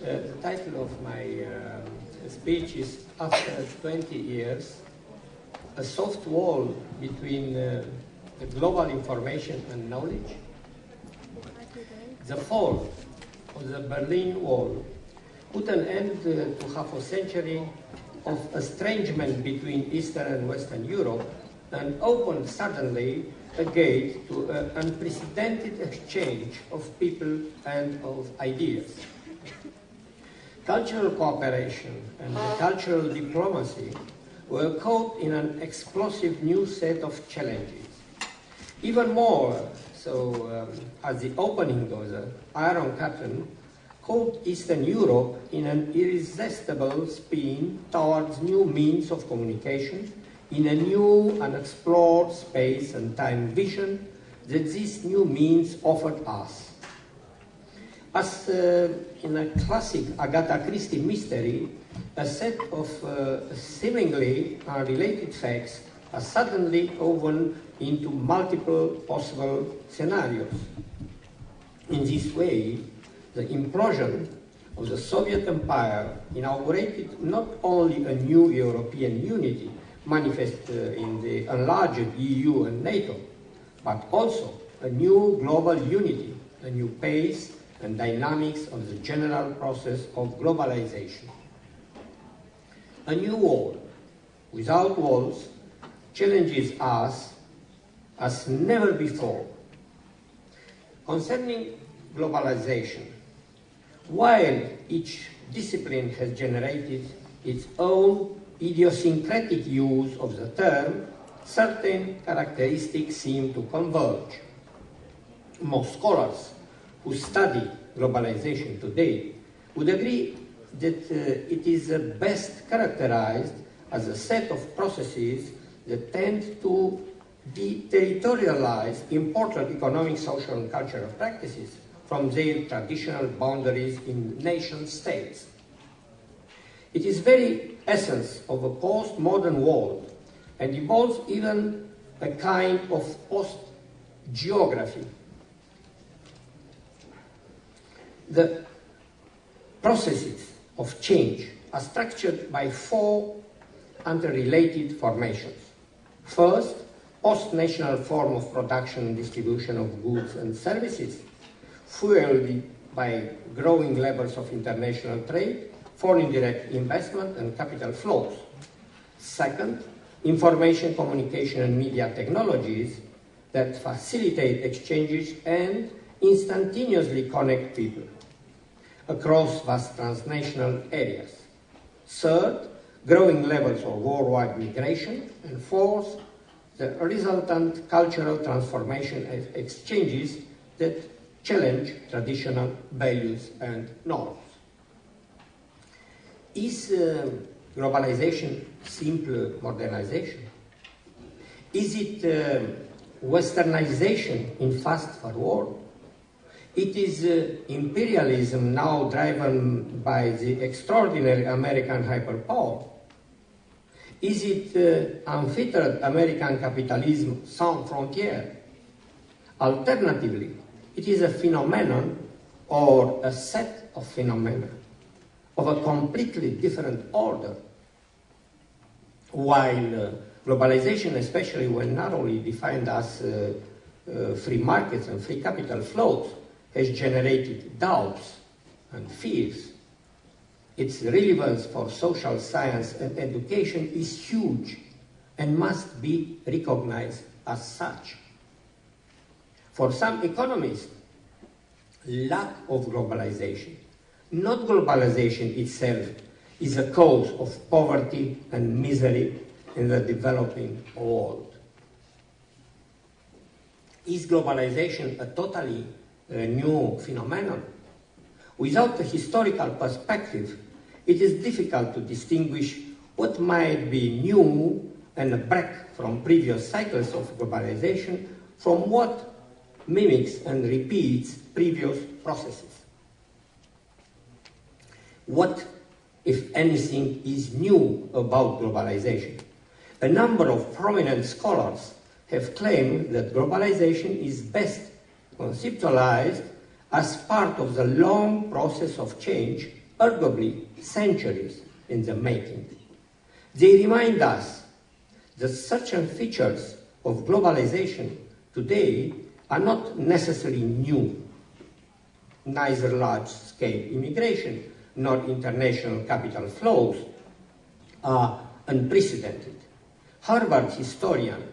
The title of my speech is After 20 Years, a soft wall between the global information and knowledge. The fall of the Berlin Wall put an end to half a century of estrangement between Eastern and Western Europe and opened suddenly a gate to an unprecedented exchange of people and of ideas. Cultural cooperation and cultural diplomacy were caught in an explosive new set of challenges. Even more so, as the opening of the Iron Curtain caught Eastern Europe in an irresistible spin towards new means of communication in a new unexplored space and time vision that these new means offered us. As in a classic Agatha Christie mystery, a set of seemingly unrelated facts are suddenly woven into multiple possible scenarios. In this way, the implosion of the Soviet Empire inaugurated not only a new European unity manifest in the enlarged EU and NATO, but also a new global unity, a new pace and dynamics of the general process of globalization. A new wall, without walls, challenges us as never before. Concerning globalization, while each discipline has generated its own idiosyncratic use of the term, certain characteristics seem to converge. Most scholars who study globalization today would agree that it is best characterized as a set of processes that tend to deterritorialize important economic, social, and cultural practices from their traditional boundaries in nation-states. It is very essence of a postmodern world and involves even a kind of post-geography. The processes of change are structured by four interrelated formations. First, post-national form of production and distribution of goods and services, fueled by growing levels of international trade, foreign direct investment, and capital flows. Second, information, communication, and media technologies that facilitate exchanges and instantaneously connect people across vast transnational areas. Third, growing levels of worldwide migration. And fourth, the resultant cultural transformation and exchanges that challenge traditional values and norms. Is globalization simple modernization? Is it westernization in fast forward? It is imperialism now driven by the extraordinary American hyperpower. Is it unfettered American capitalism sans frontières? Alternatively, it is a phenomenon or a set of phenomena of a completely different order. While globalization, especially when narrowly defined as free markets and free capital flows, has generated doubts and fears, its relevance for social science and education is huge and must be recognized as such. For some economists, lack of globalization, not globalization itself, is a cause of poverty and misery in the developing world. Is globalization a totally new phenomenon? Without a historical perspective, it is difficult to distinguish what might be new and a break from previous cycles of globalization from what mimics and repeats previous processes. What, if anything, is new about globalization? A number of prominent scholars have claimed that globalization is best conceptualized as part of the long process of change arguably centuries in the making. They remind us that certain features of globalization today are not necessarily new. Neither large-scale immigration nor international capital flows are unprecedented. Harvard historian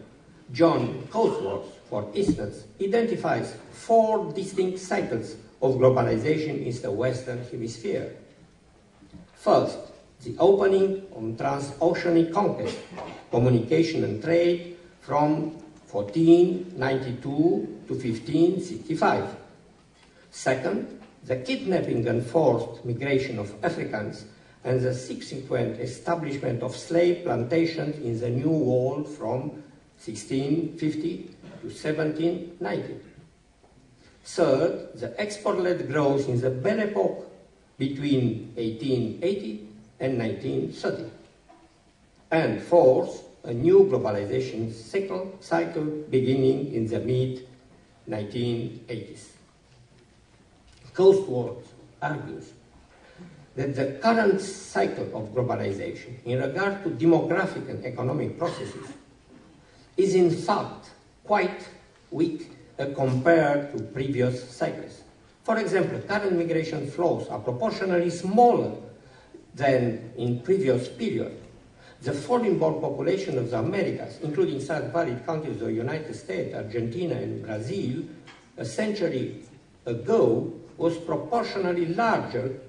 John Cosworth, for instance, identifies 4 distinct cycles of globalization in the Western Hemisphere. First, the opening on transoceanic conquest, communication and trade from 1492 to 1565. Second, the kidnapping and forced migration of Africans and the subsequent establishment of slave plantations in the New World from 1650 to 1790. Third, the export-led growth in the Belle Epoque between 1880 and 1930. And fourth, a new globalization cycle beginning in the mid-1980s. Cosworth argues that the current cycle of globalization in regard to demographic and economic processes is in fact quite weak compared to previous cycles. For example, current migration flows are proportionally smaller than in previous periods. The foreign-born population of the Americas, including South-varied countries of the United States, Argentina, and Brazil, a century ago, was proportionally larger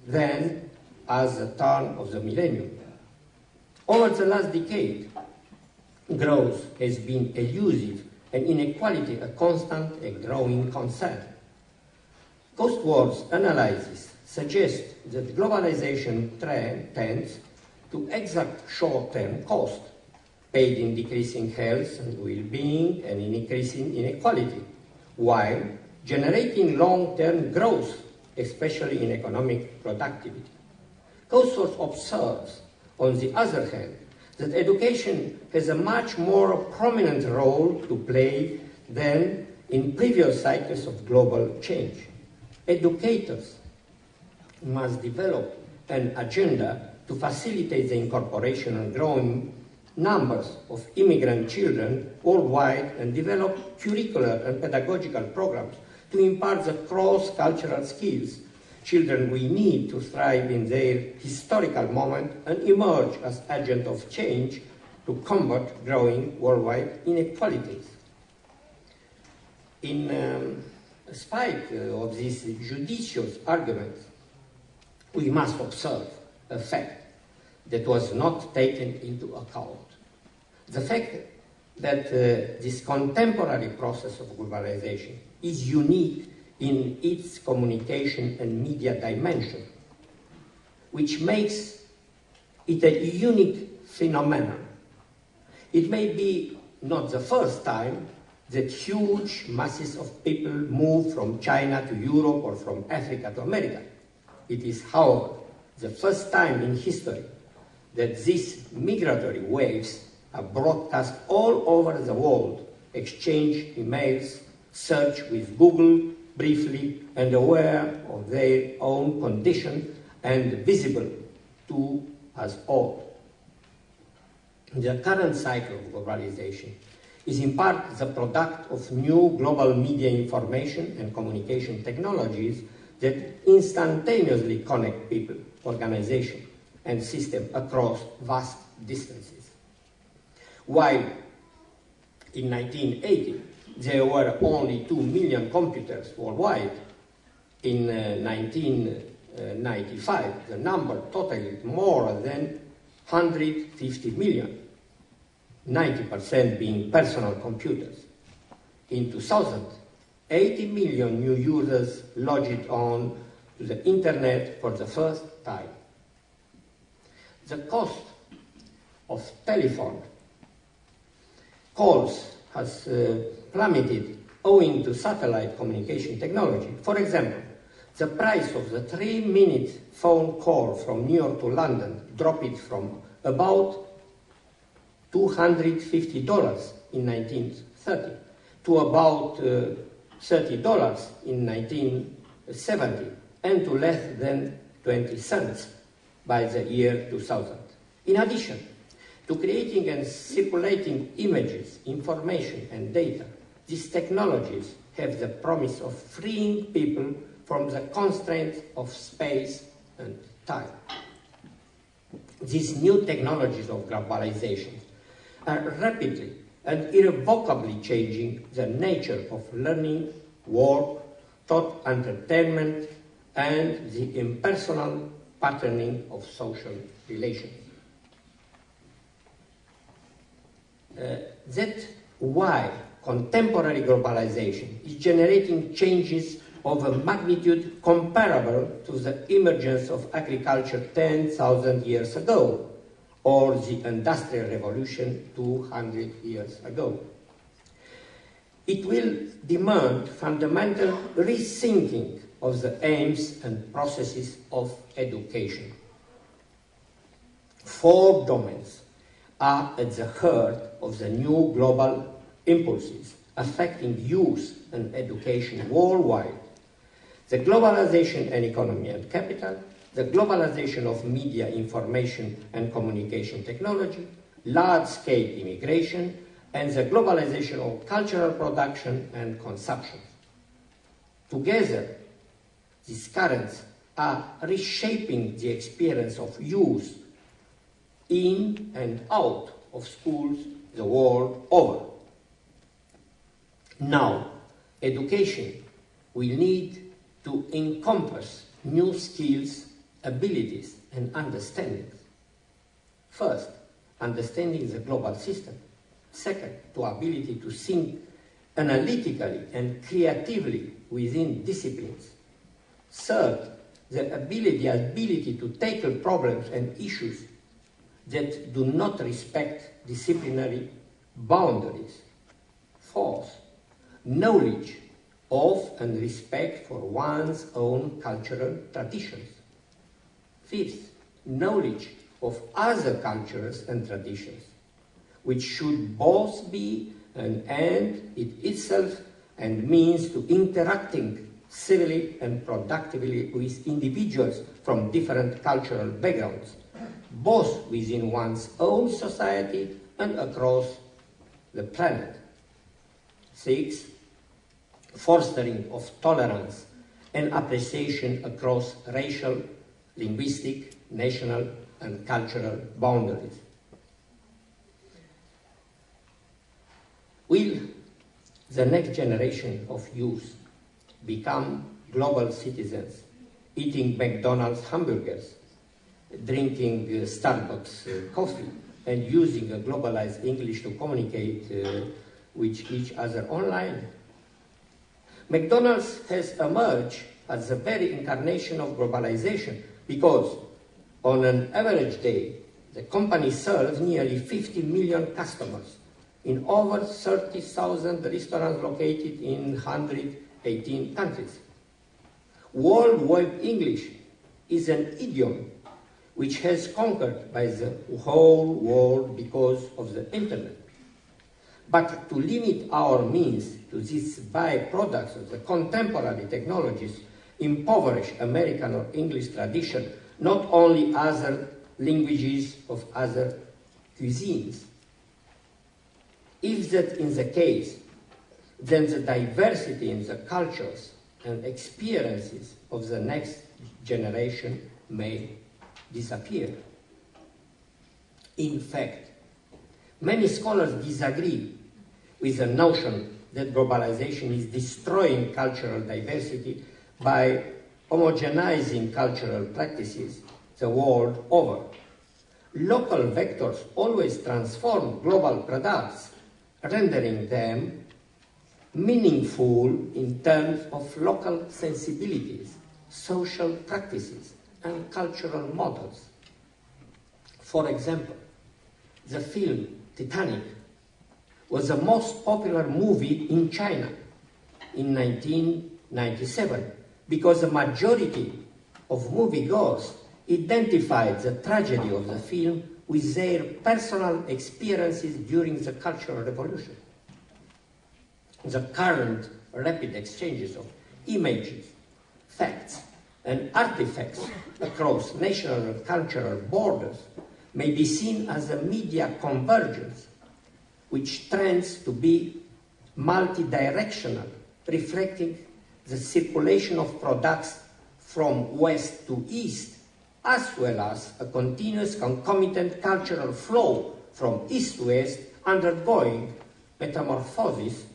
than at the turn of the millennium. Over the last decade, growth has been elusive and inequality a constant and growing concern. Cosworth's analysis suggests that globalization tends to exact short-term cost, paid in decreasing health and well-being and in increasing inequality, while generating long-term growth, especially in economic productivity. Cosworth observes, on the other hand, that education has a much more prominent role to play than in previous cycles of global change. Educators must develop an agenda to facilitate the incorporation and growing numbers of immigrant children worldwide and develop curricular and pedagogical programs to impart the cross-cultural skills children will need to thrive in their historical moment and emerge as agents of change to combat growing worldwide inequalities. In spite of these judicious arguments, we must observe a fact that was not taken into account. The fact that this contemporary process of globalization is unique in its communication and media dimension, which makes it a unique phenomenon. It may be not the first time that huge masses of people move from China to Europe or from Africa to America. It is, however, the first time in history that these migratory waves are broadcast all over the world, exchange emails, search with Google briefly, and aware of their own condition and visible to us all. The current cycle of globalization is in part the product of new global media information and communication technologies that instantaneously connect people, organizations, and systems across vast distances. While in 1980 there were only 2 million computers worldwide, in 1995 the number totaled more than 150 million, 90% being personal computers. In 2000, 80 million new users logged on to the internet for the first time. The cost of telephone calls has plummeted owing to satellite communication technology. For example, the price of the 3-minute phone call from New York to London dropped from about $250 in 1930 to about $30 in 1970 and to less than $25 20 cents by the year 2000. In addition to creating and circulating images, information, and data, these technologies have the promise of freeing people from the constraints of space and time. These new technologies of globalization are rapidly and irrevocably changing the nature of learning, work, thought, entertainment, and the impersonal patterning of social relations. That's why contemporary globalization is generating changes of a magnitude comparable to the emergence of agriculture 10,000 years ago, or the Industrial Revolution 200 years ago. It will demand fundamental rethinking of the aims and processes of education. 4 domains are at the heart of the new global impulses affecting youth and education worldwide: the globalization and economy and capital, the globalization of media, information and communication technology, large-scale immigration, and the globalization of cultural production and consumption. Together, these currents are reshaping the experience of youth in and out of schools the world over. Now, education will need to encompass new skills, abilities, and understandings. First, understanding the global system. Second, the ability to think analytically and creatively within disciplines. Third, the ability to tackle problems and issues that do not respect disciplinary boundaries. Fourth, knowledge of and respect for one's own cultural traditions. Fifth, knowledge of other cultures and traditions, which should both be an end in itself and means to interacting civilly and productively with individuals from different cultural backgrounds, both within one's own society and across the planet. 6. Fostering of tolerance and appreciation across racial, linguistic, national, and cultural boundaries. Will the next generation of youth become global citizens, eating McDonald's hamburgers, drinking Starbucks coffee, and using a globalized English to communicate with each other online? McDonald's has emerged as the very incarnation of globalization because on an average day, the company serves nearly 50 million customers in over 30,000 restaurants located in 118 countries. Worldwide English is an idiom which has conquered by the whole world because of the internet. But to limit our means to these byproducts of the contemporary technologies impoverish American or English tradition, not only other languages of other cuisines. If that is the case, then the diversity in the cultures and experiences of the next generation may disappear. In fact, many scholars disagree with the notion that globalization is destroying cultural diversity by homogenizing cultural practices the world over. Local vectors always transform global products, rendering them meaningful in terms of local sensibilities, social practices, and cultural models. For example, the film Titanic was the most popular movie in China in 1997 because the majority of moviegoers identified the tragedy of the film with their personal experiences during the Cultural Revolution. The current rapid exchanges of images, facts, and artifacts across national and cultural borders may be seen as a media convergence, which trends to be multidirectional, reflecting the circulation of products from west to east, as well as a continuous concomitant cultural flow from east to west, undergoing metamorphoses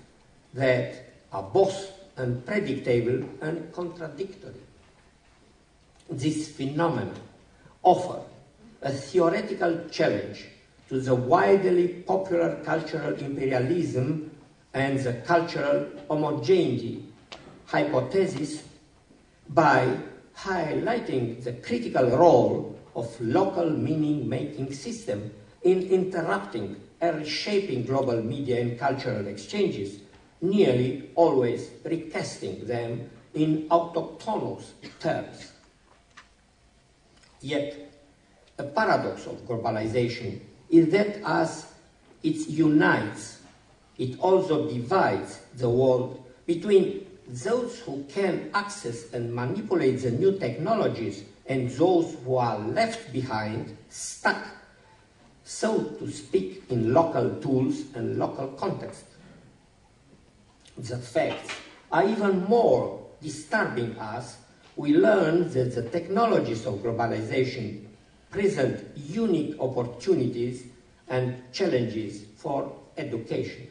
that are both unpredictable and contradictory. This phenomenon offers a theoretical challenge to the widely popular cultural imperialism and the cultural homogeneity hypothesis by highlighting the critical role of local meaning-making system in interrupting and reshaping global media and cultural exchanges, nearly always recasting them in autochthonous terms. Yet, a paradox of globalization is that as it unites, it also divides the world between those who can access and manipulate the new technologies and those who are left behind, stuck, so to speak, in local tools and local context. The facts are even more disturbing as we learn that the technologies of globalization present unique opportunities and challenges for education.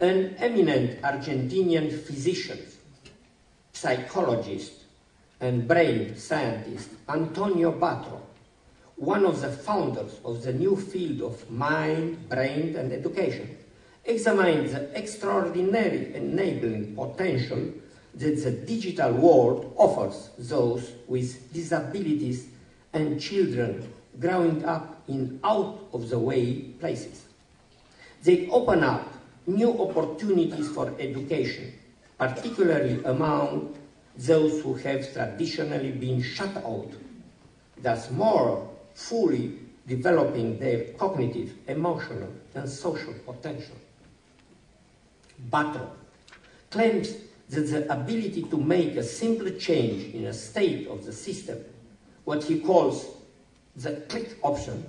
An eminent Argentinian physician, psychologist, and brain scientist, Antonio Batro, one of the founders of the new field of mind, brain, and education, examined the extraordinary enabling potential that the digital world offers those with disabilities and children growing up in out-of-the-way places. They open up new opportunities for education, particularly among those who have traditionally been shut out, thus more fully developing their cognitive, emotional, and social potential. Batro claims that the ability to make a simple change in a state of the system, what he calls the click option,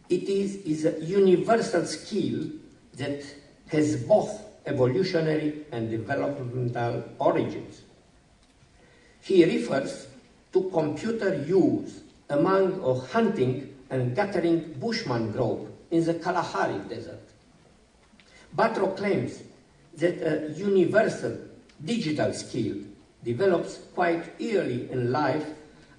it is a universal skill that has both evolutionary and developmental origins. He refers to computer use among a hunting and gathering Bushman group in the Kalahari Desert. Batro claims that a universal digital skill develops quite early in life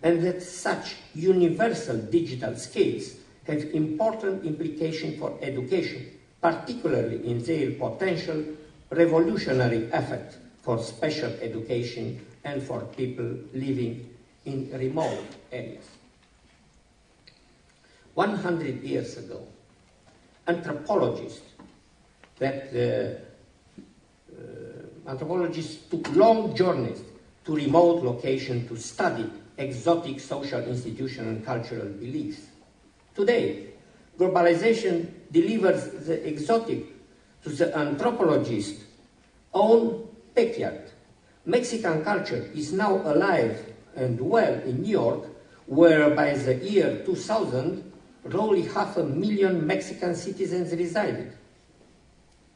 and that such universal digital skills have important implications for education, particularly in their potential revolutionary effect for special education and for people living in remote areas. 100 years ago, anthropologists took long journeys to remote locations to study exotic social, institutional, and cultural beliefs. Today, globalization delivers the exotic to the anthropologist's own backyard. Mexican culture is now alive and well in New York, where by the year 2000, roughly 500,000 Mexican citizens resided,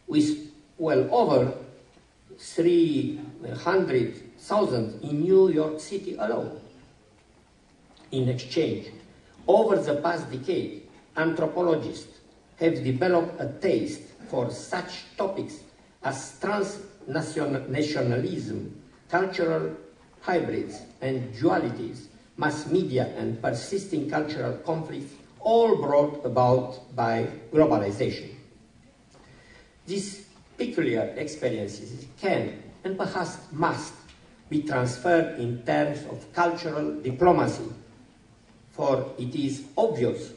with well over 300,000 in New York City alone. In exchange, over the past decade, anthropologists have developed a taste for such topics as transnationalism, cultural hybrids and dualities, mass media, and persisting cultural conflicts, all brought about by globalization. These peculiar experiences can and perhaps must be transferred in terms of cultural diplomacy, for it is obvious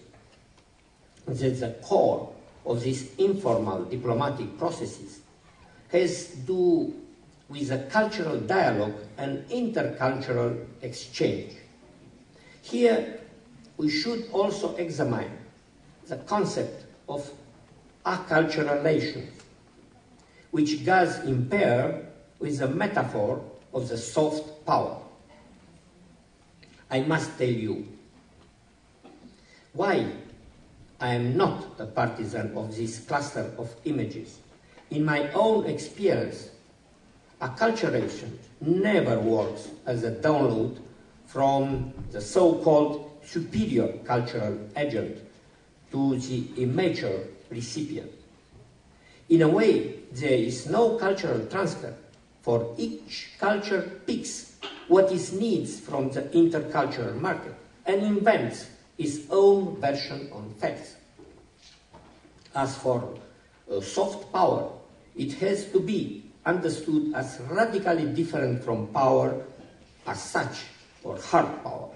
that the core of these informal diplomatic processes has to do with a cultural dialogue and intercultural exchange. Here, we should also examine the concept of acculturation, which goes in pair with the metaphor of the soft power. I must tell you why I am not a partisan of this cluster of images. In my own experience, acculturation never works as a download from the so-called superior cultural agent to the immature recipient. In a way, there is no cultural transfer, for each culture picks what it needs from the intercultural market and invents its own version on facts. As for soft power, it has to be understood as radically different from power as such, or hard power.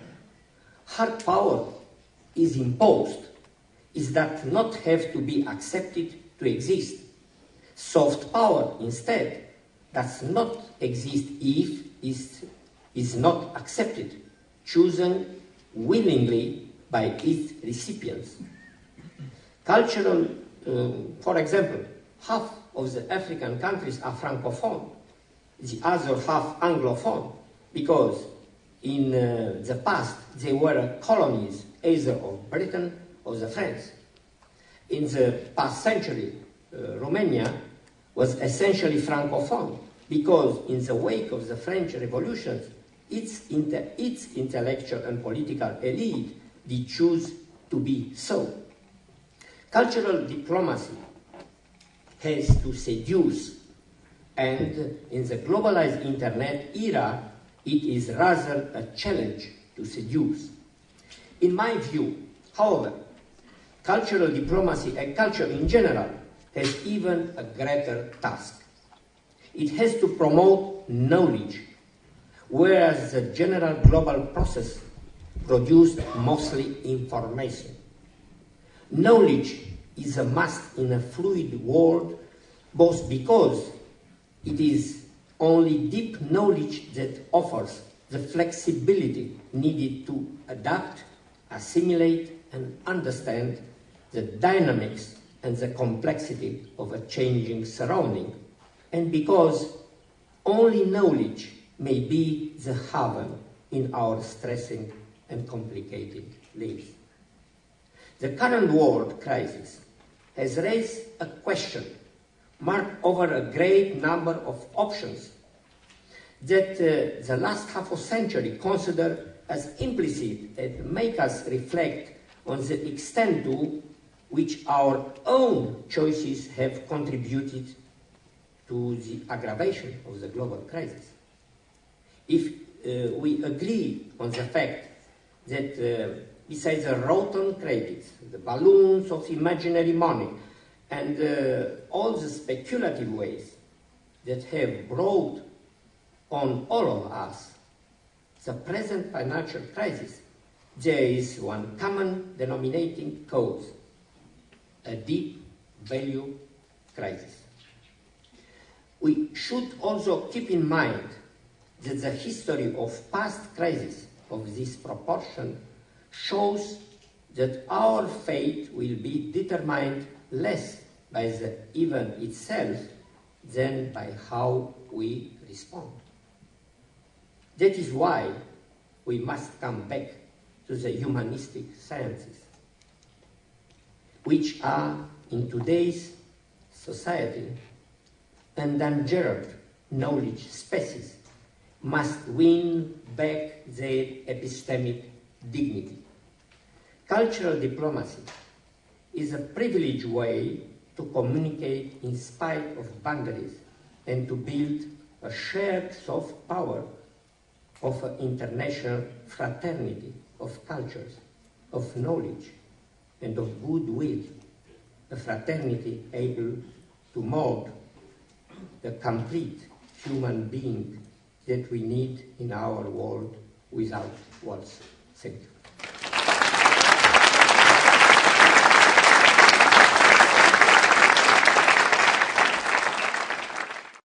Hard power is imposed, is that not have to be accepted to exist. Soft power, instead, does not exist if it is not accepted, chosen willingly by its recipients. Cultural, for example, half of the African countries are Francophone, the other half Anglophone, because in the past they were colonies either of Britain or the French. In the past century, Romania was essentially Francophone, because in the wake of the French Revolution, its intellectual and political elite did choose to be so. Cultural diplomacy has to seduce, and in the globalized internet era, it is rather a challenge to seduce. In my view, however, cultural diplomacy and culture in general has even a greater task. It has to promote knowledge, whereas the general global process produced mostly information. Knowledge is a must in a fluid world, both because it is only deep knowledge that offers the flexibility needed to adapt, assimilate, and understand the dynamics and the complexity of a changing surrounding, and because only knowledge may be the haven in our stressing and complicated lives. The current world crisis has raised a question marked over a great number of options that the last half a century considered as implicit and make us reflect on the extent to which our own choices have contributed to the aggravation of the global crisis. If we agree on the fact that besides the rotten credits, the balloons of imaginary money, and all the speculative ways that have brought on all of us the present financial crisis, there is one common denominating cause: a deep value crisis. We should also keep in mind that the history of past crises of this proportion shows that our fate will be determined less by the event itself than by how we respond. That is why we must come back to the humanistic sciences, which are, in today's society, endangered knowledge species, must win back their epistemic dignity. Cultural diplomacy is a privileged way to communicate in spite of boundaries and to build a shared soft power of an international fraternity of cultures, of knowledge, and of goodwill, a fraternity able to mold the complete human being that we need in our world without walls. Thank you.